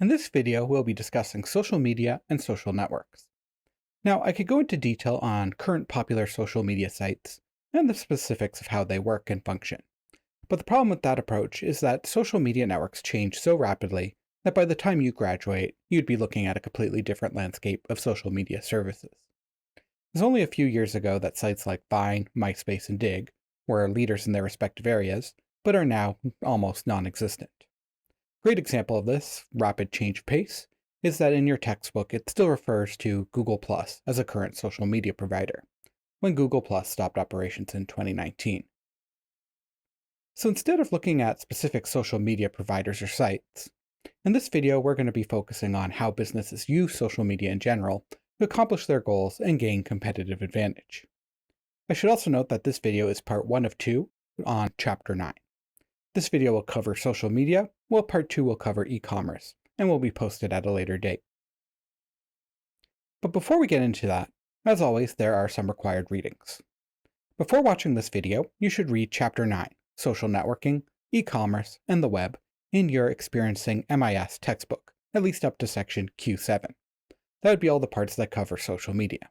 In this video, we'll be discussing social media and social networks. Now, I could go into detail on current popular social media sites and the specifics of how they work and function. But the problem with that approach is that social media networks change so rapidly that by the time you graduate, you'd be looking at a completely different landscape of social media services. It was only a few years ago that sites like Vine, MySpace, and Dig were leaders in their respective areas, but are now almost non-existent. Great example of this rapid change of pace is that in your textbook it still refers to Google Plus as a current social media provider, when Google Plus stopped operations in 2019. So instead of looking at specific social media providers or sites, in this video we're going to be focusing on how businesses use social media in general to accomplish their goals and gain competitive advantage. I should also note that this video is part 1 of 2 on Chapter 9. This video will cover social media, while part 2 will cover e-commerce, and will be posted at a later date. But before we get into that, as always, there are some required readings. Before watching this video, you should read Chapter 9, Social Networking, E-commerce, and the Web, in your Experiencing MIS textbook, at least up to section Q7. That would be all the parts that cover social media.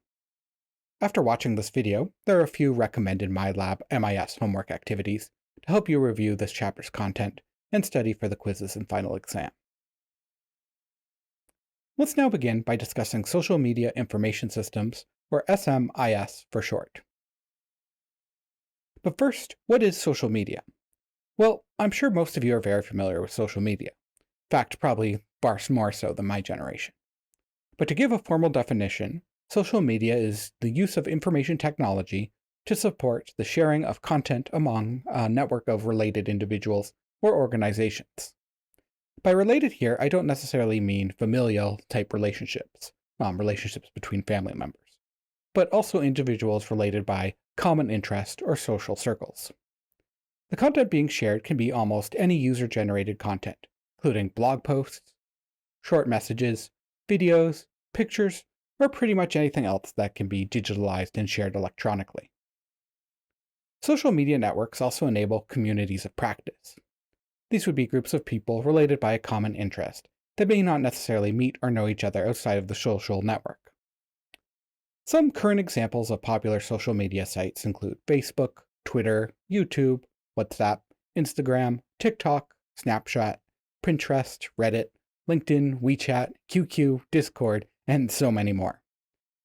After watching this video, there are a few recommended MyLab MIS homework activities to help you review this chapter's content and study for the quizzes and final exam. Let's now begin by discussing Social Media Information Systems, or SMIS for short. But first, what is social media? Well, I'm sure most of you are very familiar with social media. In fact, probably far more so than my generation. But to give a formal definition, social media is the use of information technology to support the sharing of content among a network of related individuals or organizations. By related here, I don't necessarily mean familial type relationships, relationships between family members, but also individuals related by common interest or social circles. The content being shared can be almost any user-generated content, including blog posts, short messages, videos, pictures, or pretty much anything else that can be digitalized and shared electronically. Social media networks also enable communities of practice. These would be groups of people related by a common interest that may not necessarily meet or know each other outside of the social network. Some current examples of popular social media sites include Facebook, Twitter, YouTube, WhatsApp, Instagram, TikTok, Snapchat, Pinterest, Reddit, LinkedIn, WeChat, QQ, Discord, and so many more.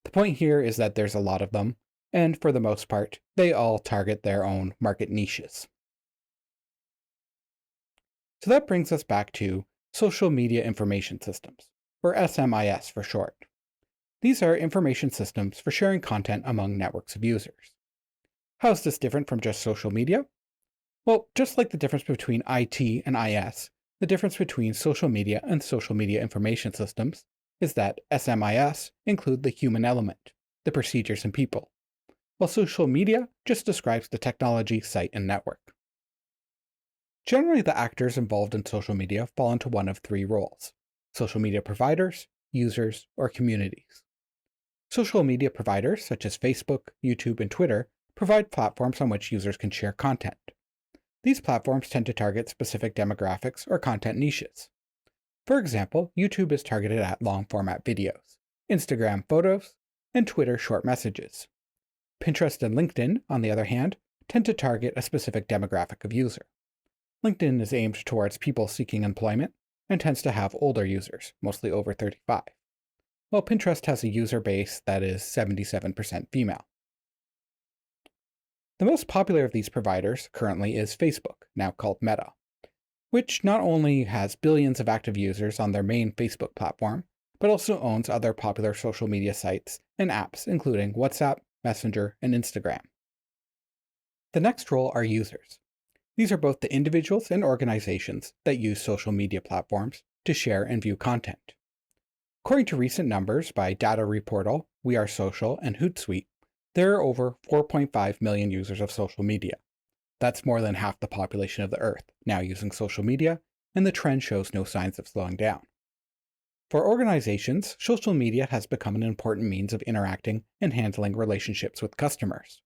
The point here is that there's a lot of them, and for the most part, they all target their own market niches. So that brings us back to Social Media Information Systems, or SMIS for short. These are information systems for sharing content among networks of users. How is this different from just social media? Well, just like the difference between IT and IS, the difference between social media and social media information systems is that SMIS include the human element, the procedures and people, while social media just describes the technology, site, and network. Generally, the actors involved in social media fall into one of 3 roles: social media providers, users, or communities. Social media providers, such as Facebook, YouTube, and Twitter, provide platforms on which users can share content. These platforms tend to target specific demographics or content niches. For example, YouTube is targeted at long-format videos, Instagram photos, and Twitter short messages. Pinterest and LinkedIn, on the other hand, tend to target a specific demographic of user. LinkedIn is aimed towards people seeking employment and tends to have older users, mostly over 35, while Pinterest has a user base that is 77% female. The most popular of these providers currently is Facebook, now called Meta, which not only has billions of active users on their main Facebook platform, but also owns other popular social media sites and apps including WhatsApp, Messenger, and Instagram. The next role are users. These are both the individuals and organizations that use social media platforms to share and view content. According to recent numbers by Data Reportal, We Are Social, and Hootsuite, there are over 4.5 million users of social media. That's more than half the population of the Earth now using social media, and the trend shows no signs of slowing down. For organizations, social media has become an important means of interacting and handling relationships with customers.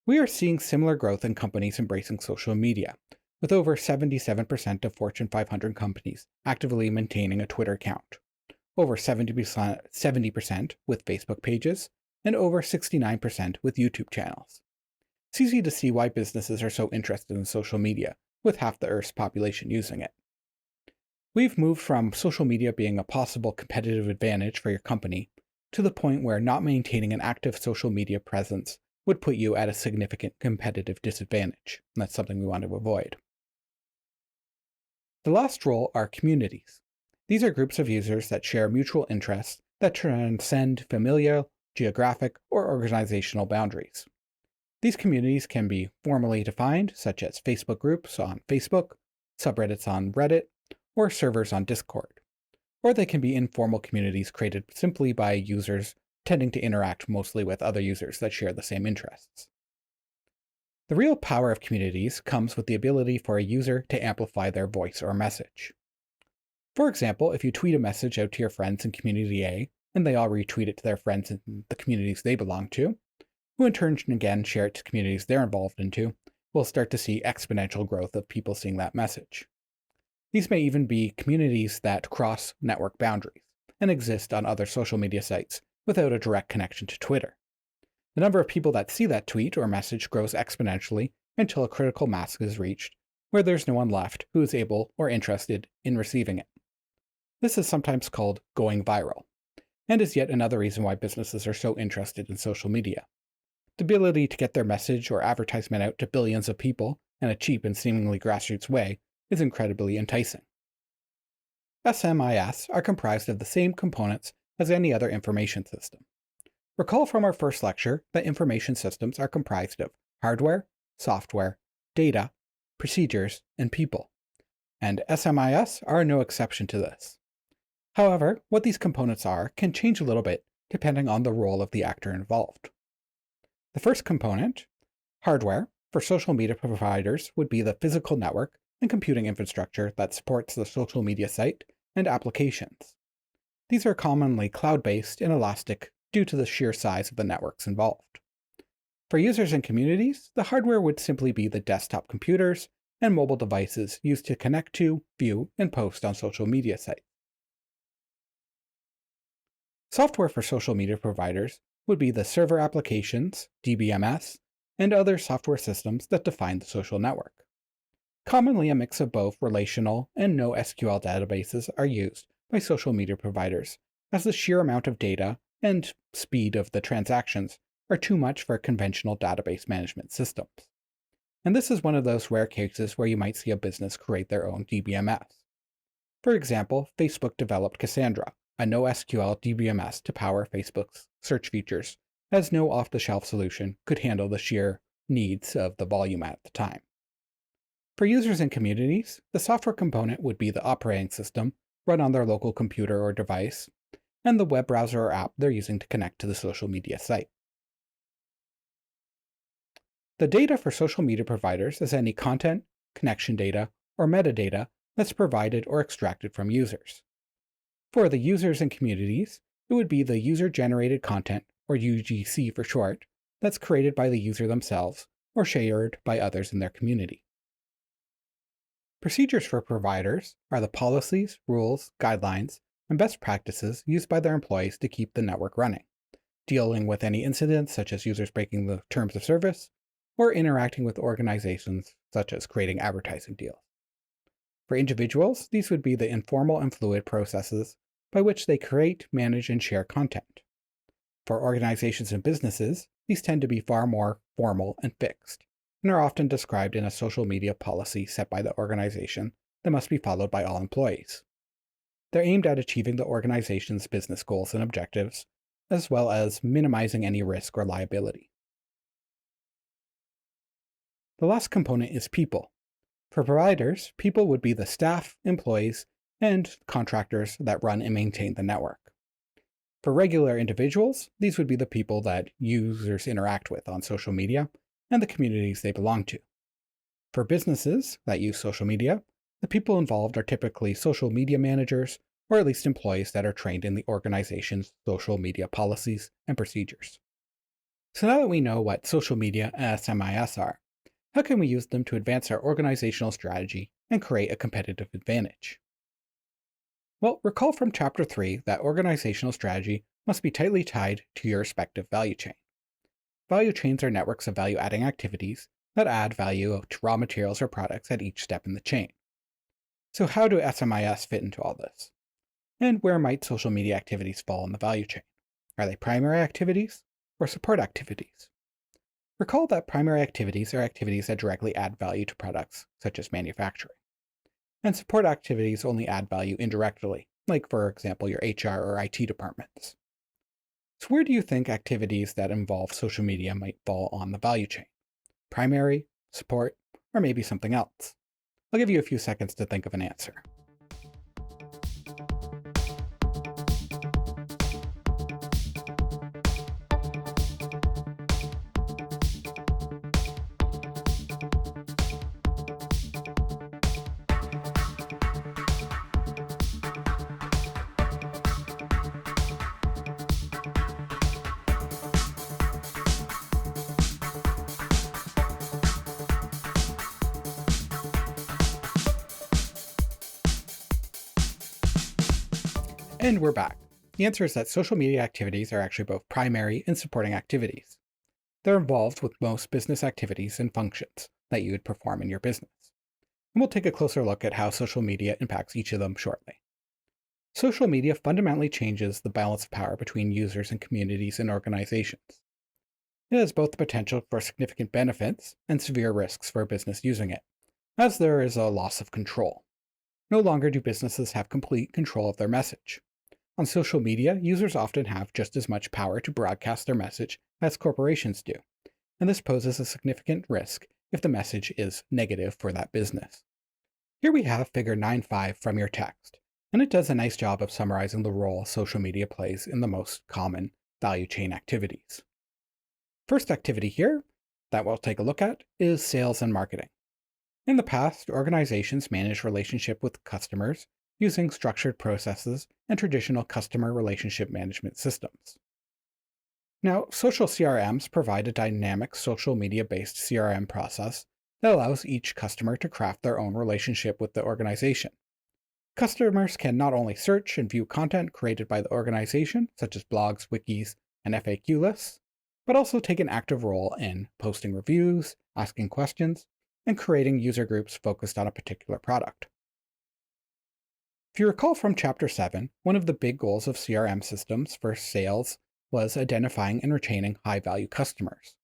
We are seeing similar growth in companies embracing social media, with over 77% of Fortune 500 companies actively maintaining a Twitter account, over 70% with Facebook pages, and over 69% with YouTube channels. It's easy to see why businesses are so interested in social media, with half the Earth's population using it. We've moved from social media being a possible competitive advantage for your company to the point where not maintaining an active social media presence would put you at a significant competitive disadvantage. And that's something we want to avoid. The last role are communities. These are groups of users that share mutual interests that transcend familial, geographic, or organizational boundaries. These communities can be formally defined, such as Facebook groups on Facebook, subreddits on Reddit, or servers on Discord. Or they can be informal communities created simply by users tending to interact mostly with other users that share the same interests. The real power of communities comes with the ability for a user to amplify their voice or message. For example, if you tweet a message out to your friends in Community A, and they all retweet it to their friends in the communities they belong to, who in turn again share it to communities they're involved into, we'll start to see exponential growth of people seeing that message. These may even be communities that cross network boundaries and exist on other social media sites without a direct connection to Twitter. The number of people that see that tweet or message grows exponentially until a critical mass is reached, where there's no one left who is able or interested in receiving it. This is sometimes called going viral, and is yet another reason why businesses are so interested in social media. The ability to get their message or advertisement out to billions of people in a cheap and seemingly grassroots way is incredibly enticing. SMIS are comprised of the same components as any other information system. Recall from our first lecture that information systems are comprised of hardware, software, data, procedures, and people, and SMIS are no exception to this. However, what these components are can change a little bit depending on the role of the actor involved. The first component, hardware, for social media providers would be the physical network and computing infrastructure that supports the social media site and applications. These are commonly cloud-based and elastic due to the sheer size of the networks involved. For users and communities, the hardware would simply be the desktop computers and mobile devices used to connect to, view, and post on social media sites. Software for social media providers would be the server applications, DBMS, and other software systems that define the social network. Commonly, a mix of both relational and NoSQL databases are used by social media providers, as the sheer amount of data and speed of the transactions are too much for conventional database management systems. And this is one of those rare cases where you might see a business create their own DBMS. For example, Facebook developed Cassandra, a NoSQL DBMS to power Facebook's search features, as no off-the-shelf solution could handle the sheer needs of the volume at the time. For users and communities, the software component would be the operating system run on their local computer or device, and the web browser or app they're using to connect to the social media site. The data for social media providers is any content, connection data, or metadata that's provided or extracted from users. For the users and communities, it would be the user-generated content, or UGC for short, that's created by the user themselves or shared by others in their community. Procedures for providers are the policies, rules, guidelines, and best practices used by their employees to keep the network running, dealing with any incidents such as users breaking the terms of service, or interacting with organizations such as creating advertising deals. For individuals, these would be the informal and fluid processes by which they create, manage, and share content. For organizations and businesses, these tend to be far more formal and fixed, and are often described in a social media policy set by the organization that must be followed by all employees. They're aimed at achieving the organization's business goals and objectives, as well as minimizing any risk or liability. The last component is people. For providers, people would be the staff, employees, and contractors that run and maintain the network. For regular individuals, these would be the people that users interact with on social media and the communities they belong to. For businesses that use social media, the people involved are typically social media managers, or at least employees that are trained in the organization's social media policies and procedures. So now that we know what social media and SMIS are, How can we use them to advance our organizational strategy and create a competitive advantage? Well, recall from Chapter 3 that organizational strategy must be tightly tied to your respective value chain. Value chains are networks of value-adding activities that add value to raw materials or products at each step in the chain. So how do SMIS fit into all this? And where might social media activities fall in the value chain? Are they primary activities or support activities? Recall that primary activities are activities that directly add value to products, such as manufacturing. And support activities only add value indirectly, like, for example, your HR or IT departments. So where do you think activities that involve social media might fall on the value chain? Primary, support, or maybe something else? I'll give you a few seconds to think of an answer. And we're back. The answer is that social media activities are actually both primary and supporting activities. They're involved with most business activities and functions that you would perform in your business. And we'll take a closer look at how social media impacts each of them shortly. Social media fundamentally changes the balance of power between users and communities and organizations. It has both the potential for significant benefits and severe risks for a business using it, as there is a loss of control. No longer do businesses have complete control of their message. On social media, users often have just as much power to broadcast their message as corporations do, and this poses a significant risk if the message is negative for that business. Here we have figure 9.5 from your text, and it does a nice job of summarizing the role social media plays in the most common value chain activities. First activity here that we'll take a look at is sales and marketing. In the past, organizations managed relationship with customers using structured processes and traditional customer relationship management systems. Now, social CRMs provide a dynamic social media-based CRM process that allows each customer to craft their own relationship with the organization. Customers can not only search and view content created by the organization, such as blogs, wikis, and FAQ lists, but also take an active role in posting reviews, asking questions, and creating user groups focused on a particular product. If you recall from Chapter 7, one of the big goals of CRM systems for sales was identifying and retaining high-value customers.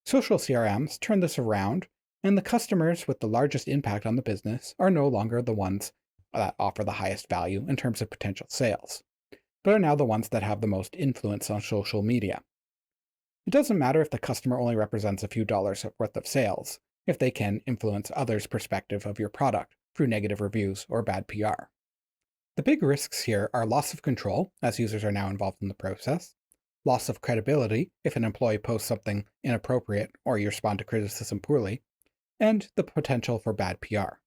Social CRMs turn this around, and the customers with the largest impact on the business are no longer the ones that offer the highest value in terms of potential sales, but are now the ones that have the most influence on social media. It doesn't matter if the customer only represents a few dollars worth of sales, if they can influence others' perspective of your product through negative reviews or bad PR. The big risks here are loss of control, as users are now involved in the process, loss of credibility if an employee posts something inappropriate or you respond to criticism poorly, and the potential for bad PR.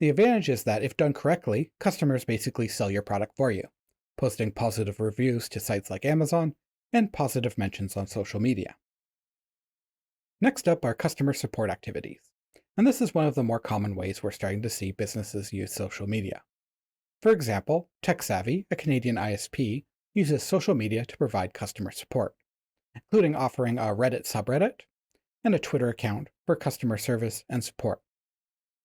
The advantage is that if done correctly, customers basically sell your product for you, posting positive reviews to sites like Amazon and positive mentions on social media. Next up are customer support activities, and this is one of the more common ways we're starting to see businesses use social media. For example, TechSavvy, a Canadian ISP, uses social media to provide customer support, including offering a Reddit subreddit and a Twitter account for customer service and support.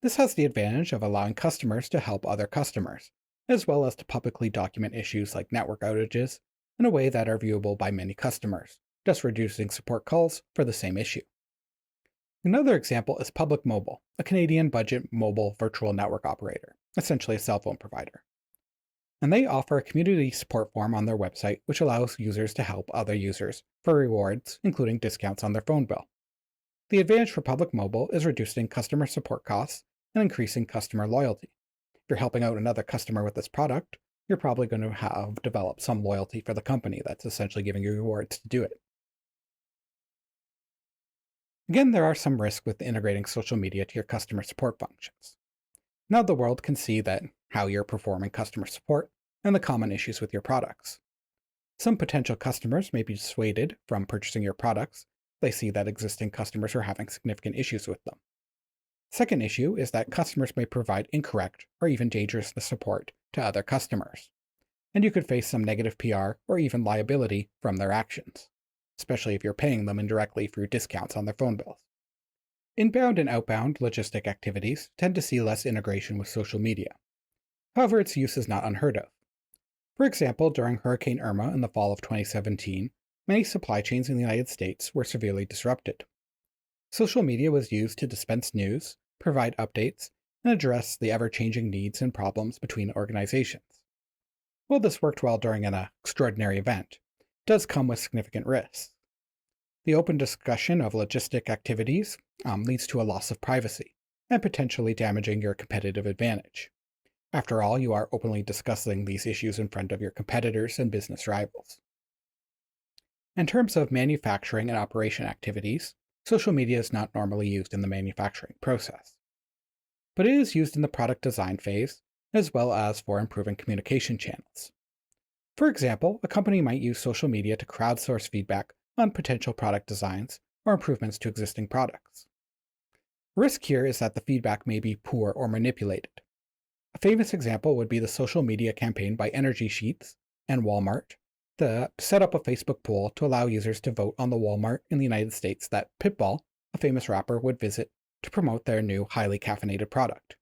This has the advantage of allowing customers to help other customers, as well as to publicly document issues like network outages in a way that are viewable by many customers, thus reducing support calls for the same issue. Another example is Public Mobile, a Canadian budget mobile virtual network operator, essentially a cell phone provider. And they offer a community support forum on their website which allows users to help other users for rewards, including discounts on their phone bill. The advantage for Public Mobile is reducing customer support costs and increasing customer loyalty. If you're helping out another customer with this product, you're probably going to have developed some loyalty for the company that's essentially giving you rewards to do it. Again, there are some risks with integrating social media to your customer support functions. Now the world can see that how you're performing customer support and the common issues with your products. Some potential customers may be dissuaded from purchasing your products they see that existing customers are having significant issues with them. Second issue is that customers may provide incorrect or even dangerous support to other customers, and you could face some negative PR or even liability from their actions, especially if you're paying them indirectly through discounts on their phone bills. Inbound and outbound logistic activities tend to see less integration with social media. However, its use is not unheard of. For example, during Hurricane Irma in the fall of 2017, many supply chains in the United States were severely disrupted. Social media was used to dispense news, provide updates, and address the ever-changing needs and problems between organizations. While this worked well during an extraordinary event, it does come with significant risks. The open discussion of logistic activities leads to a loss of privacy and potentially damaging your competitive advantage. After all, you are openly discussing these issues in front of your competitors and business rivals. In terms of manufacturing and operation activities, social media is not normally used in the manufacturing process, but it is used in the product design phase as well as for improving communication channels. For example, a company might use social media to crowdsource feedback on potential product designs or improvements to existing products. The risk here is that the feedback may be poor or manipulated. A famous example would be the social media campaign by Energy Sheets and Walmart to set up a Facebook poll to allow users to vote on the Walmart in the United States that Pitbull, a famous rapper, would visit to promote their new highly caffeinated product.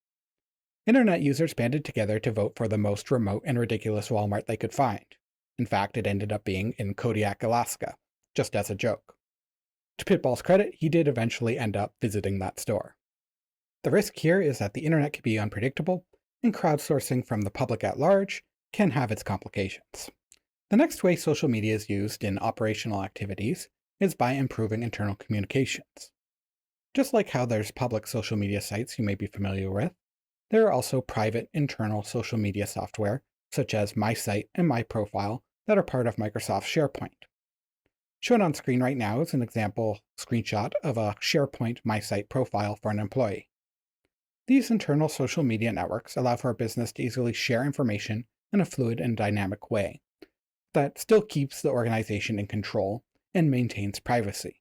Internet users banded together to vote for the most remote and ridiculous Walmart they could find. In fact, it ended up being in Kodiak, Alaska, just as a joke. To Pitbull's credit, he did eventually end up visiting that store. The risk here is that the internet can be unpredictable, and crowdsourcing from the public at large can have its complications. The next way social media is used in operational activities is by improving internal communications. Just like how there's public social media sites you may be familiar with, there are also private internal social media software, such as My Site and My Profile, that are part of Microsoft SharePoint. Shown on screen right now is an example screenshot of a SharePoint My Site profile for an employee. These internal social media networks allow for a business to easily share information in a fluid and dynamic way that still keeps the organization in control and maintains privacy.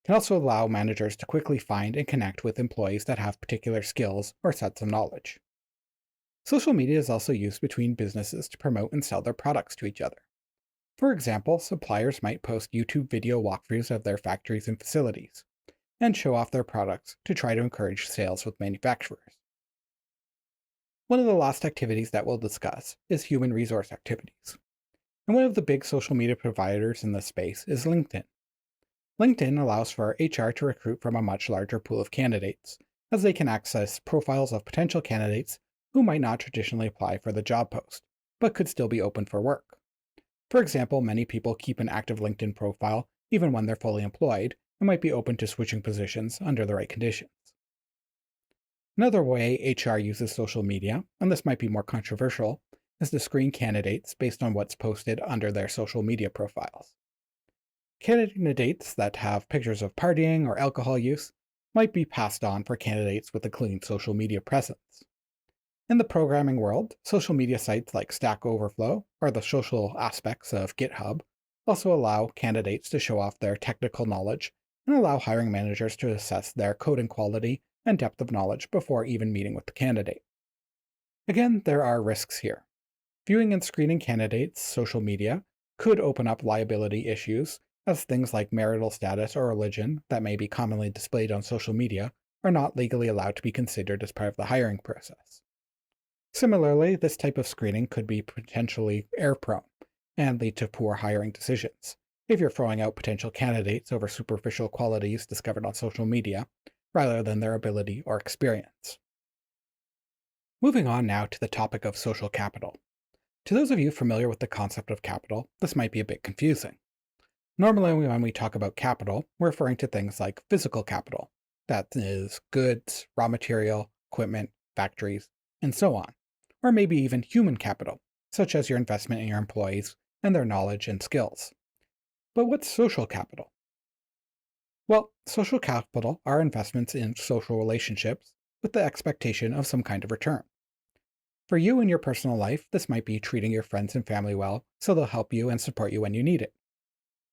It can also allow managers to quickly find and connect with employees that have particular skills or sets of knowledge. Social media is also used between businesses to promote and sell their products to each other. For example, suppliers might post YouTube video walkthroughs of their factories and facilities, and show off their products to try to encourage sales with manufacturers. One of the last activities that we'll discuss is human resource activities. And one of the big social media providers in this space is LinkedIn. LinkedIn allows for HR to recruit from a much larger pool of candidates, as they can access profiles of potential candidates who might not traditionally apply for the job post, but could still be open for work. For example, many people keep an active LinkedIn profile even when they're fully employed, and might be open to switching positions under the right conditions. Another way HR uses social media, and this might be more controversial, is to screen candidates based on what's posted under their social media profiles. Candidates that have pictures of partying or alcohol use might be passed on for candidates with a clean social media presence. In the programming world, social media sites like Stack Overflow, or the social aspects of GitHub, also allow candidates to show off their technical knowledge and allow hiring managers to assess their coding quality and depth of knowledge before even meeting with the candidate. Again, there are risks here. Viewing and screening candidates' social media could open up liability issues, as things like marital status or religion that may be commonly displayed on social media are not legally allowed to be considered as part of the hiring process. Similarly, this type of screening could be potentially error-prone and lead to poor hiring decisions if you're throwing out potential candidates over superficial qualities discovered on social media, rather than their ability or experience. Moving on now to the topic of social capital. To those of you familiar with the concept of capital, this might be a bit confusing. Normally, when we talk about capital, we're referring to things like physical capital, that is, goods, raw material, equipment, factories, and so on, or maybe even human capital, such as your investment in your employees and their knowledge and skills. But what's social capital? Well, social capital are investments in social relationships with the expectation of some kind of return. For you in your personal life, this might be treating your friends and family well so they'll help you and support you when you need it.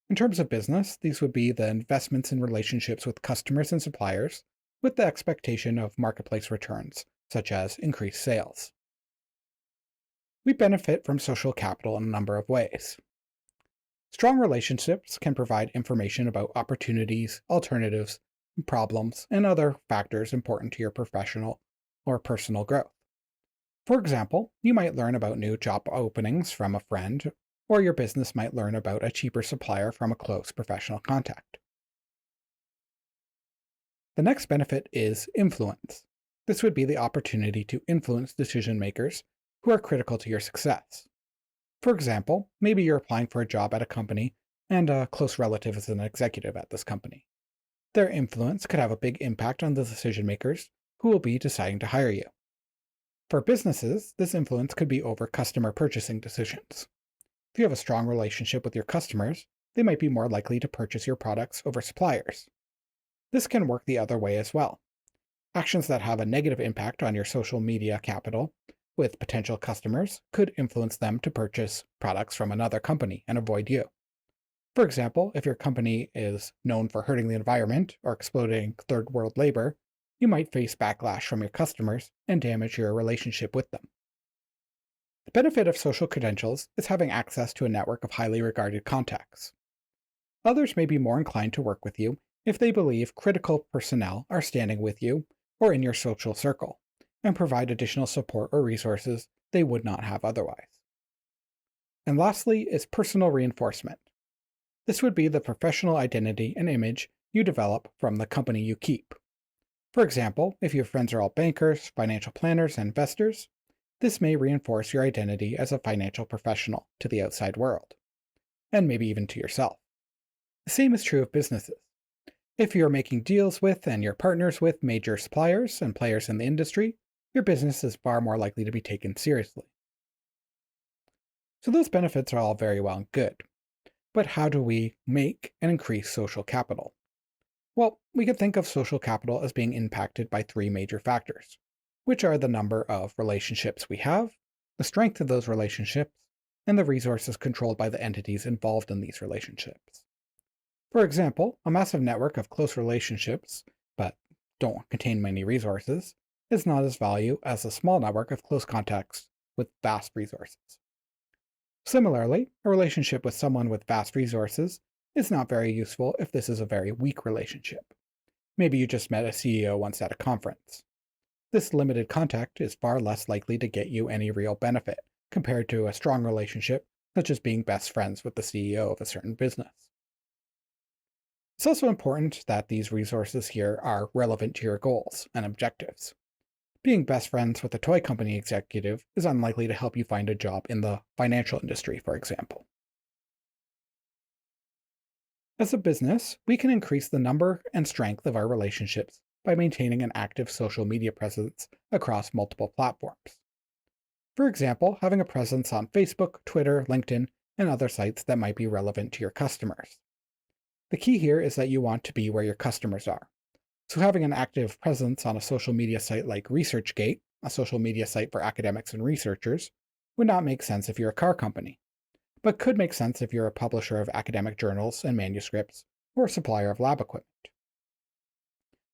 In terms of business, these would be the investments in relationships with customers and suppliers, with the expectation of marketplace returns, such as increased sales. We benefit from social capital in a number of ways. Strong relationships can provide information about opportunities, alternatives, problems, and other factors important to your professional or personal growth. For example, you might learn about new job openings from a friend, or your business might learn about a cheaper supplier from a close professional contact. The next benefit is influence. This would be the opportunity to influence decision makers who are critical to your success. For example, maybe you're applying for a job at a company and a close relative is an executive at this company. Their influence could have a big impact on the decision makers who will be deciding to hire you. For businesses, this influence could be over customer purchasing decisions. If you have a strong relationship with your customers, they might be more likely to purchase your products over suppliers. This can work the other way as well. Actions that have a negative impact on your social media capital with potential customers could influence them to purchase products from another company and avoid you. For example, if your company is known for hurting the environment or exploiting third world labor, you might face backlash from your customers and damage your relationship with them. The benefit of social credentials is having access to a network of highly regarded contacts. Others may be more inclined to work with you if they believe critical personnel are standing with you or in your social circle, and provide additional support or resources they would not have otherwise. And lastly is personal reinforcement. This would be the professional identity and image you develop from the company you keep. For example, if your friends are all bankers, financial planners, and investors, this may reinforce your identity as a financial professional to the outside world, and maybe even to yourself. The same is true of businesses. If you're making deals with and you're partners with major suppliers and players in the industry, your business is far more likely to be taken seriously. So those benefits are all very well and good. But how do we make and increase social capital? Well, we could think of social capital as being impacted by three major factors, which are the number of relationships we have, the strength of those relationships, and the resources controlled by the entities involved in these relationships. For example, a massive network of close relationships, but don't contain many resources, is not as valuable as a small network of close contacts with vast resources. Similarly, a relationship with someone with vast resources is not very useful if this is a very weak relationship. Maybe you just met a CEO once at a conference. This limited contact is far less likely to get you any real benefit compared to a strong relationship, such as being best friends with the CEO of a certain business. It's also important that these resources here are relevant to your goals and objectives. Being best friends with a toy company executive is unlikely to help you find a job in the financial industry, for example. As a business, we can increase the number and strength of our relationships by maintaining an active social media presence across multiple platforms. For example, having a presence on Facebook, Twitter, LinkedIn, and other sites that might be relevant to your customers. The key here is that you want to be where your customers are. So having an active presence on a social media site like ResearchGate, a social media site for academics and researchers, would not make sense if you're a car company, but could make sense if you're a publisher of academic journals and manuscripts or a supplier of lab equipment.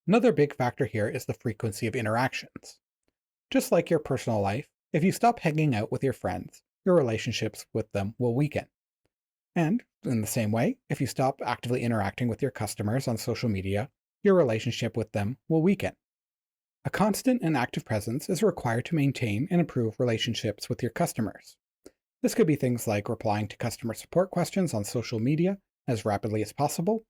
Another big factor here is the frequency of interactions. Just like your personal life, if you stop hanging out with your friends, your relationships with them will weaken. And, in the same way, if you stop actively interacting with your customers on social media, your relationship with them will weaken. A constant and active presence is required to maintain and improve relationships with your customers. This could be things like replying to customer support questions on social media as rapidly as possible,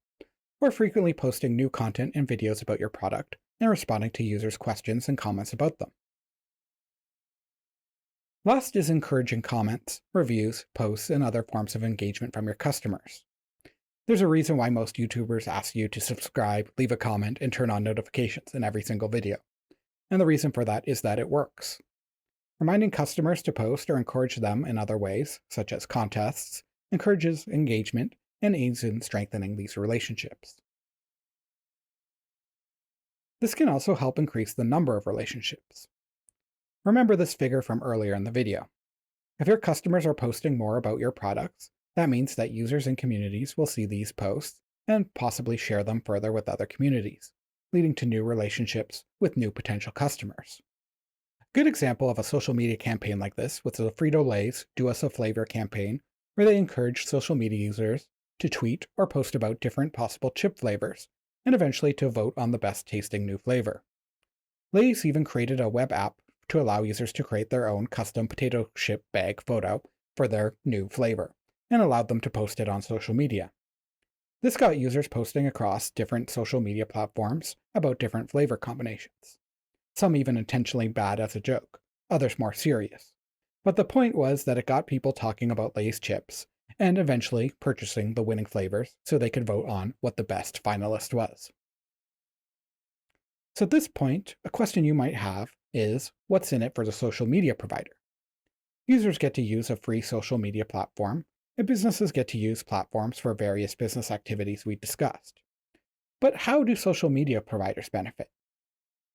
or frequently posting new content and videos about your product and responding to users' questions and comments about them. Last is encouraging comments, reviews, posts, and other forms of engagement from your customers. There's a reason why most YouTubers ask you to subscribe, leave a comment, and turn on notifications in every single video. And the reason for that is that it works. Reminding customers to post or encourage them in other ways, such as contests, encourages engagement and aids in strengthening these relationships. This can also help increase the number of relationships. Remember this figure from earlier in the video. If your customers are posting more about your products, That means that users and communities will see these posts and possibly share them further with other communities, leading to new relationships with new potential customers. A good example of a social media campaign like this was the Frito-Lay's Do Us a Flavor campaign, where they encouraged social media users to tweet or post about different possible chip flavors, and eventually to vote on the best tasting new flavor. Lay's even created a web app to allow users to create their own custom potato chip bag photo for their new flavor, and allowed them to post it on social media. This got users posting across different social media platforms about different flavor combinations. Some even intentionally bad as a joke, others more serious. But the point was that it got people talking about Lay's chips, and eventually purchasing the winning flavors so they could vote on what the best finalist was. So at this point, a question you might have is, what's in it for the social media provider? Users get to use a free social media platform, and businesses get to use platforms for various business activities we discussed. But how do social media providers benefit?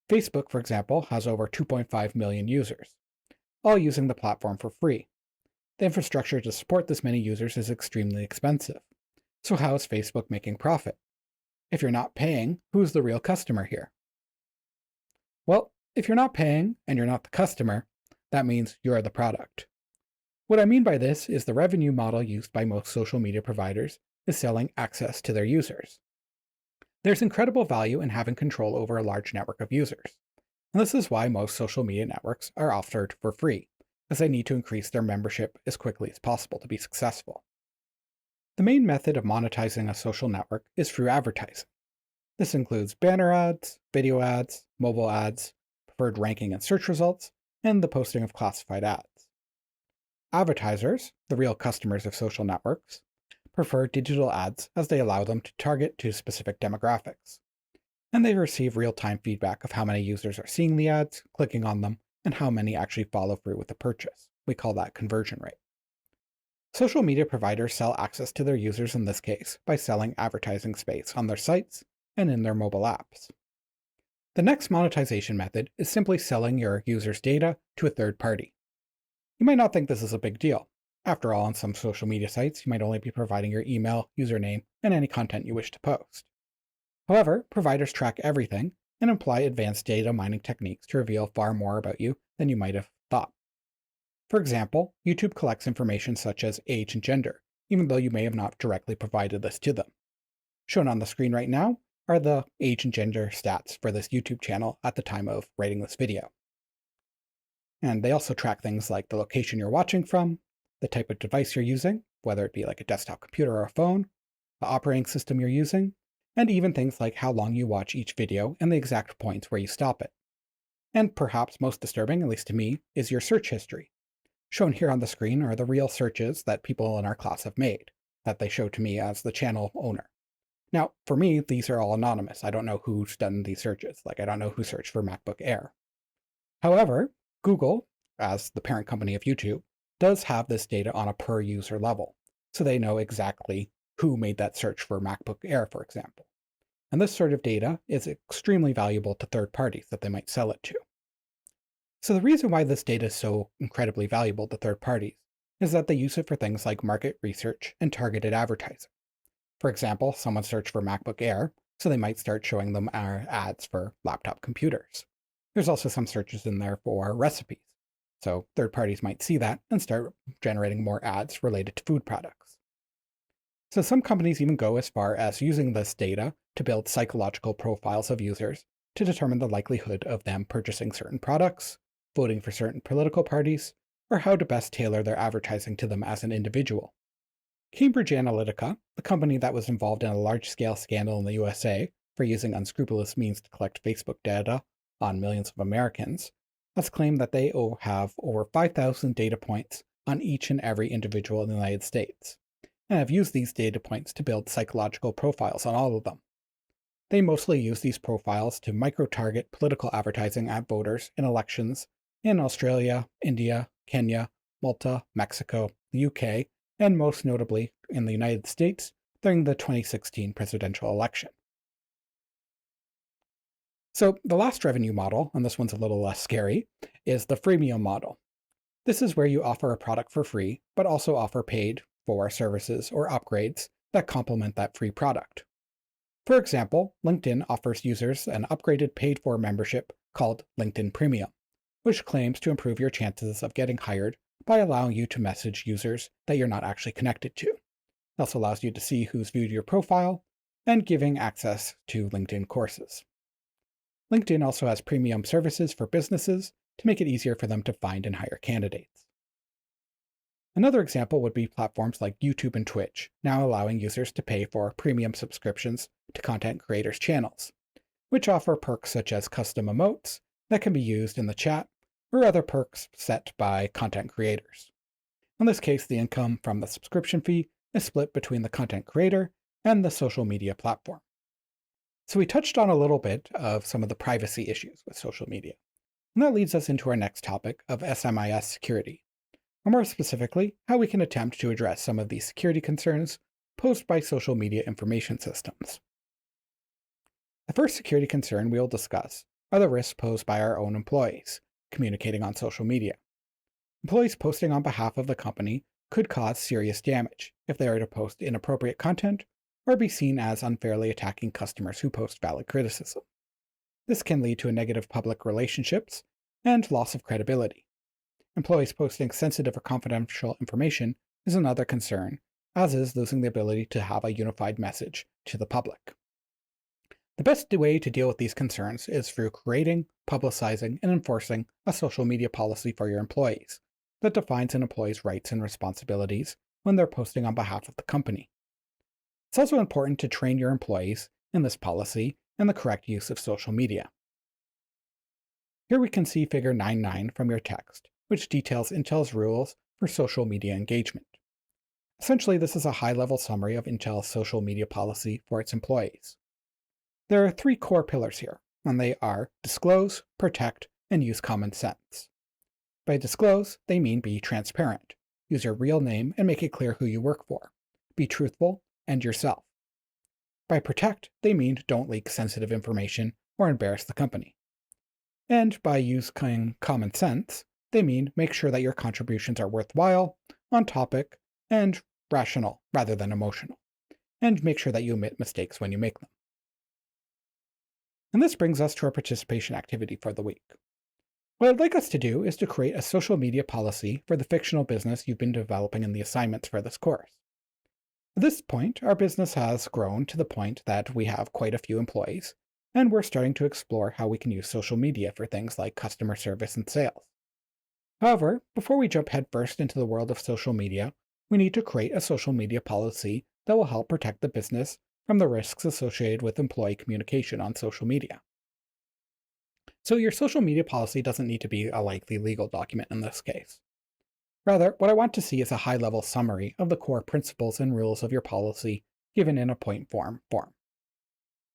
Facebook, for example, has over 2.5 million users, all using the platform for free. The infrastructure to support this many users is extremely expensive. So how is Facebook making profit? If you're not paying, who's the real customer here? Well, if you're not paying and you're not the customer, that means you're the product. What I mean by this is the revenue model used by most social media providers is selling access to their users. There's incredible value in having control over a large network of users, and this is why most social media networks are offered for free, as they need to increase their membership as quickly as possible to be successful. The main method of monetizing a social network is through advertising. This includes banner ads, video ads, mobile ads, preferred ranking and search results, and the posting of classified ads. Advertisers, the real customers of social networks, prefer digital ads as they allow them to target to specific demographics. And they receive real-time feedback of how many users are seeing the ads, clicking on them, and how many actually follow through with the purchase. We call that conversion rate. Social media providers sell access to their users in this case by selling advertising space on their sites and in their mobile apps. The next monetization method is simply selling your users' data to a third party. You might not think this is a big deal. After all, on some social media sites, you might only be providing your email, username, and any content you wish to post. However, providers track everything and employ advanced data mining techniques to reveal far more about you than you might have thought. For example, YouTube collects information such as age and gender, even though you may have not directly provided this to them. Shown on the screen right now are the age and gender stats for this YouTube channel at the time of writing this video. And they also track things like the location you're watching from, the type of device you're using, whether it be like a desktop computer or a phone, the operating system you're using, and even things like how long you watch each video and the exact points where you stop it. And perhaps most disturbing, at least to me, is your search history. Shown here on the screen are the real searches that people in our class have made, that they show to me as the channel owner. Now, for me, these are all anonymous. I don't know who's done these searches. Like, I don't know who searched for MacBook Air. However, Google, as the parent company of YouTube, does have this data on a per-user level, so they know exactly who made that search for MacBook Air, for example. And this sort of data is extremely valuable to third parties that they might sell it to. So the reason why this data is so incredibly valuable to third parties is that they use it for things like market research and targeted advertising. For example, someone searched for MacBook Air, so they might start showing them our ads for laptop computers. There's also some searches in there for recipes, so third parties might see that and start generating more ads related to food products. So some companies even go as far as using this data to build psychological profiles of users to determine the likelihood of them purchasing certain products, voting for certain political parties, or how to best tailor their advertising to them as an individual. Cambridge Analytica, the company that was involved in a large-scale scandal in the USA for using unscrupulous means to collect Facebook data on millions of Americans, has claimed that they have over 5,000 data points on each and every individual in the United States, and have used these data points to build psychological profiles on all of them. They mostly use these profiles to micro-target political advertising at voters in elections in Australia, India, Kenya, Malta, Mexico, the UK, and most notably in the United States during the 2016 presidential election. So the last revenue model, and this one's a little less scary, is the freemium model. This is where you offer a product for free, but also offer paid for services or upgrades that complement that free product. For example, LinkedIn offers users an upgraded paid-for membership called LinkedIn Premium, which claims to improve your chances of getting hired by allowing you to message users that you're not actually connected to. It also allows you to see who's viewed your profile and giving access to LinkedIn courses. LinkedIn also has premium services for businesses to make it easier for them to find and hire candidates. Another example would be platforms like YouTube and Twitch, now allowing users to pay for premium subscriptions to content creators' channels, which offer perks such as custom emotes that can be used in the chat or other perks set by content creators. In this case, the income from the subscription fee is split between the content creator and the social media platform. So we touched on a little bit of some of the privacy issues with social media, and that leads us into our next topic of SMIS security, or more specifically, how we can attempt to address some of these security concerns posed by social media information systems. The first security concern we will discuss are the risks posed by our own employees communicating on social media. Employees posting on behalf of the company could cause serious damage if they are to post inappropriate content or be seen as unfairly attacking customers who post valid criticism. This can lead to a negative public relationships and loss of credibility. Employees posting sensitive or confidential information is another concern, as is losing the ability to have a unified message to the public. The best way to deal with these concerns is through creating, publicizing, and enforcing a social media policy for your employees that defines an employee's rights and responsibilities when they're posting on behalf of the company. It's also important to train your employees in this policy and the correct use of social media. Here we can see figure 9.9 from your text, which details Intel's rules for social media engagement. Essentially, this is a high-level summary of Intel's social media policy for its employees. There are three core pillars here, and they are disclose, protect, and use common sense. By disclose, they mean be transparent. Use your real name and make it clear who you work for. Be truthful and yourself. By protect, they mean don't leak sensitive information or embarrass the company. And by using common sense, they mean make sure that your contributions are worthwhile, on topic, and rational rather than emotional. And make sure that you omit mistakes when you make them. And this brings us to our participation activity for the week. What I'd like us to do is to create a social media policy for the fictional business you've been developing in the assignments for this course. At this point, our business has grown to the point that we have quite a few employees, and we're starting to explore how we can use social media for things like customer service and sales. However, before we jump headfirst into the world of social media, we need to create a social media policy that will help protect the business from the risks associated with employee communication on social media. So your social media policy doesn't need to be a lengthy legal document in this case. Rather, what I want to see is a high-level summary of the core principles and rules of your policy given in a point form.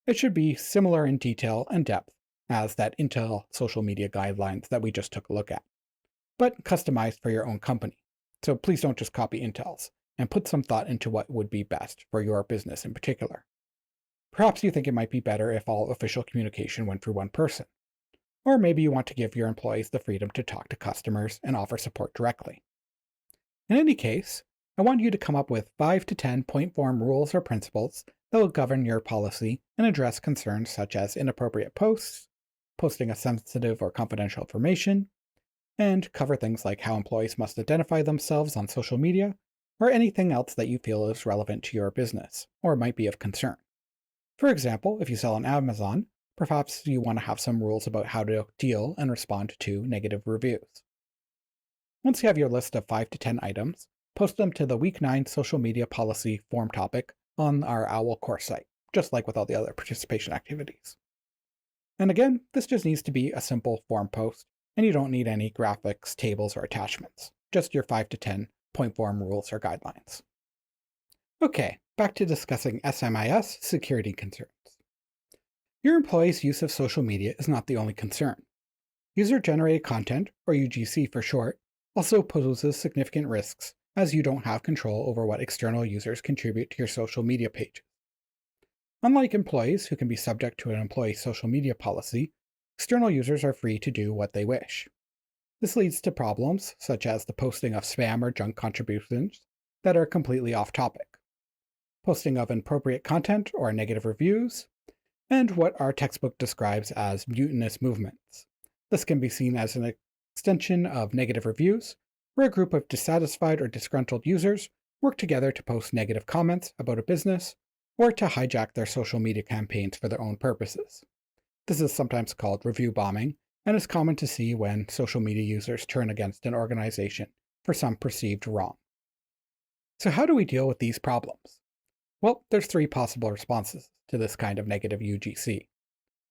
It should be similar in detail and depth as that Intel social media guidelines that we just took a look at, but customized for your own company. So please don't just copy Intel's, and put some thought into what would be best for your business in particular. Perhaps you think it might be better if all official communication went through one person. Or maybe you want to give your employees the freedom to talk to customers and offer support directly. In any case, I want you to come up with 5 to 10 point form rules or principles that will govern your policy and address concerns such as inappropriate posts, posting a sensitive or confidential information, and cover things like how employees must identify themselves on social media, or anything else that you feel is relevant to your business, or might be of concern. For example, if you sell on Amazon, perhaps you want to have some rules about how to deal and respond to negative reviews. Once you have your list of 5 to 10 items, post them to the Week 9 Social Media Policy form topic on our OWL course site, just like with all the other participation activities. And again, this just needs to be a simple form post, and you don't need any graphics, tables, or attachments, just your 5 to 10 point form rules or guidelines. Okay, back to discussing SMIS security concerns. Your employees' use of social media is not the only concern. User-generated content, or UGC for short, also poses significant risks as you don't have control over what external users contribute to your social media pages. Unlike employees who can be subject to an employee social media policy, external users are free to do what they wish. This leads to problems such as the posting of spam or junk contributions, that are completely off topic, posting of inappropriate content or negative reviews, and what our textbook describes as mutinous movements. This can be seen as an extension of negative reviews, where a group of dissatisfied or disgruntled users work together to post negative comments about a business or to hijack their social media campaigns for their own purposes. This is sometimes called review bombing, and is common to see when social media users turn against an organization for some perceived wrong. So how do we deal with these problems? Well, there's three possible responses to this kind of negative UGC.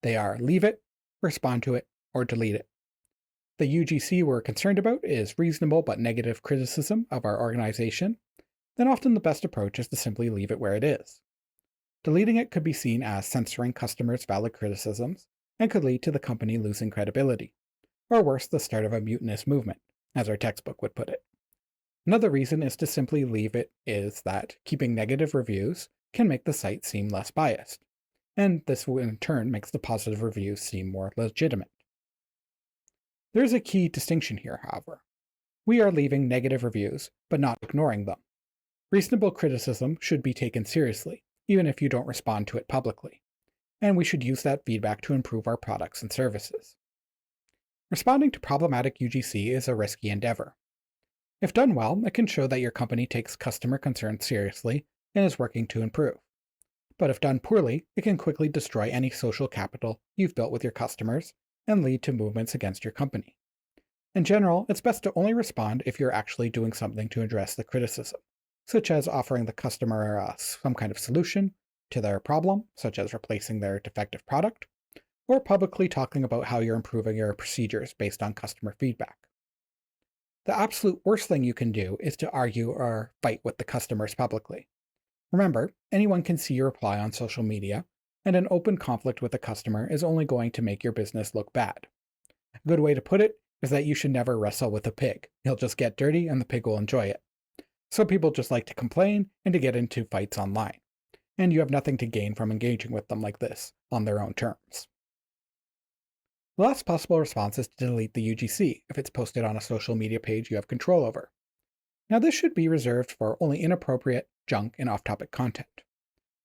They are leave it, respond to it, or delete it. The UGC we're concerned about is reasonable but negative criticism of our organization. Then often the best approach is to simply leave it where it is. Deleting it could be seen as censoring customers' valid criticisms and could lead to the company losing credibility, or worse, the start of a mutinous movement, as our textbook would put it. Another reason is to simply leave it is that keeping negative reviews can make the site seem less biased, and this in turn makes the positive reviews seem more legitimate. There is a key distinction here, however. We are leaving negative reviews, but not ignoring them. Reasonable criticism should be taken seriously, even if you don't respond to it publicly, and we should use that feedback to improve our products and services. Responding to problematic UGC is a risky endeavor. If done well, it can show that your company takes customer concerns seriously and is working to improve. But if done poorly, it can quickly destroy any social capital you've built with your customers and lead to movements against your company. In general, it's best to only respond if you're actually doing something to address the criticism, such as offering the customer some kind of solution to their problem, such as replacing their defective product, or publicly talking about how you're improving your procedures based on customer feedback. The absolute worst thing you can do is to argue or fight with the customers publicly. Remember, anyone can see your reply on social media, and an open conflict with a customer is only going to make your business look bad. A good way to put it is that you should never wrestle with a pig. He'll just get dirty and the pig will enjoy it. Some people just like to complain and to get into fights online, and you have nothing to gain from engaging with them like this on their own terms. The last possible response is to delete the UGC if it's posted on a social media page you have control over. Now, this should be reserved for only inappropriate, junk, and off-topic content.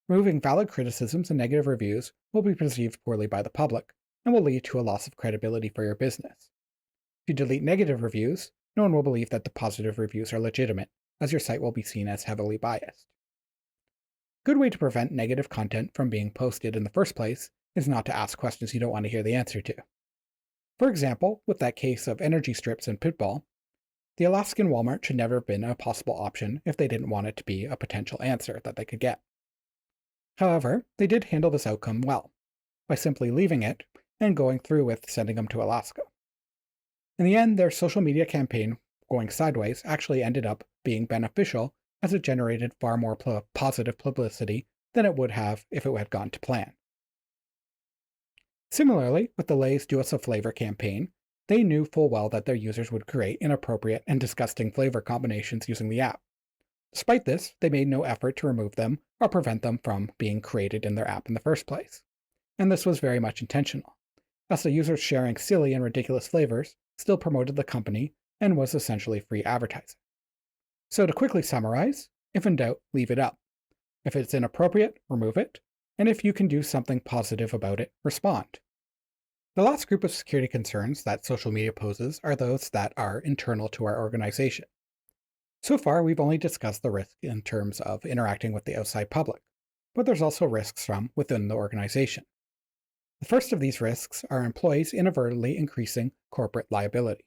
Removing valid criticisms and negative reviews will be perceived poorly by the public and will lead to a loss of credibility for your business. If you delete negative reviews, no one will believe that the positive reviews are legitimate, as your site will be seen as heavily biased. A good way to prevent negative content from being posted in the first place is not to ask questions you don't want to hear the answer to. For example, with that case of energy strips and Pitbull, the Alaskan Walmart should never have been a possible option if they didn't want it to be a potential answer that they could get. However, they did handle this outcome well, by simply leaving it and going through with sending them to Alaska. In the end, their social media campaign going sideways actually ended up being beneficial, as it generated far more positive publicity than it would have if it had gone to plan. Similarly, with the Lay's Do Us a Flavor campaign, they knew full well that their users would create inappropriate and disgusting flavor combinations using the app. Despite this, they made no effort to remove them or prevent them from being created in their app in the first place. And this was very much intentional, as the users sharing silly and ridiculous flavors still promoted the company and was essentially free advertising. So to quickly summarize, if in doubt, leave it up. If it's inappropriate, remove it. And if you can do something positive about it, respond. The last group of security concerns that social media poses are those that are internal to our organization. So far, we've only discussed the risk in terms of interacting with the outside public, but there's also risks from within the organization. The first of these risks are employees inadvertently increasing corporate liability.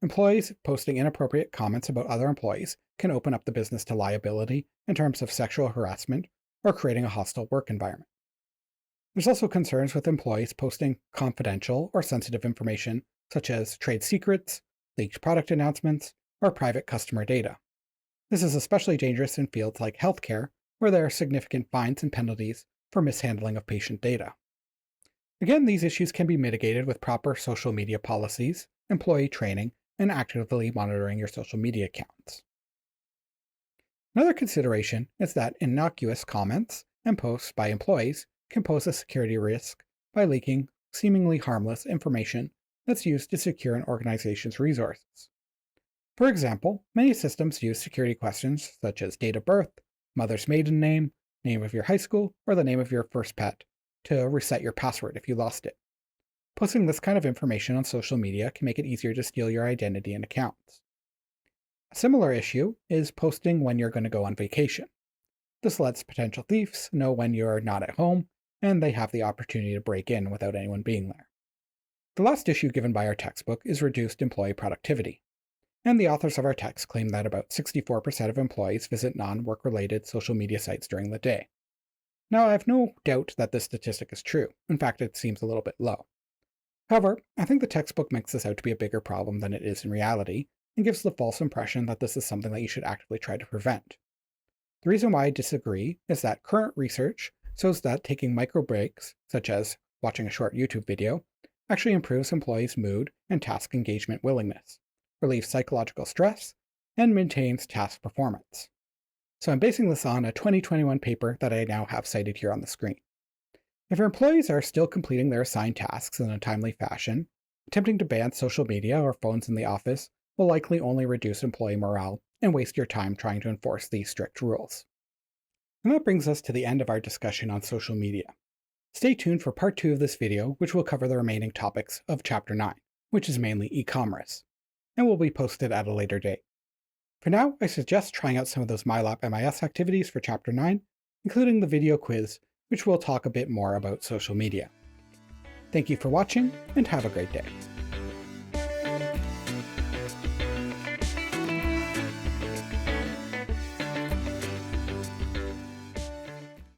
Employees posting inappropriate comments about other employees can open up the business to liability in terms of sexual harassment or creating a hostile work environment. There's also concerns with employees posting confidential or sensitive information, such as trade secrets, leaked product announcements, or private customer data. This is especially dangerous in fields like healthcare, where there are significant fines and penalties for mishandling of patient data. Again, these issues can be mitigated with proper social media policies, employee training, and actively monitoring your social media accounts. Another consideration is that innocuous comments and posts by employees can pose a security risk by leaking seemingly harmless information that's used to secure an organization's resources. For example, many systems use security questions such as date of birth, mother's maiden name, name of your high school, or the name of your first pet to reset your password if you lost it. Posting this kind of information on social media can make it easier to steal your identity and accounts. A similar issue is posting when you're going to go on vacation. This lets potential thieves know when you're not at home, and they have the opportunity to break in without anyone being there. The last issue given by our textbook is reduced employee productivity, and the authors of our text claim that about 64% of employees visit non-work-related social media sites during the day. Now, I have no doubt that this statistic is true. In fact, it seems a little bit low. However, I think the textbook makes this out to be a bigger problem than it is in reality, and gives the false impression that this is something that you should actively try to prevent. The reason why I disagree is that current research shows that taking micro breaks, such as watching a short YouTube video, actually improves employees' mood and task engagement willingness, relieves psychological stress, and maintains task performance. So I'm basing this on a 2021 paper that I now have cited here on the screen. If your employees are still completing their assigned tasks in a timely fashion, attempting to ban social media or phones in the office will likely only reduce employee morale and waste your time trying to enforce these strict rules. And that brings us to the end of our discussion on social media. Stay tuned for part 2 of this video, which will cover the remaining topics of Chapter 9, which is mainly e-commerce, and will be posted at a later date. For now, I suggest trying out some of those MyLab MIS activities for Chapter 9, including the video quiz, which will talk a bit more about social media. Thank you for watching, and have a great day.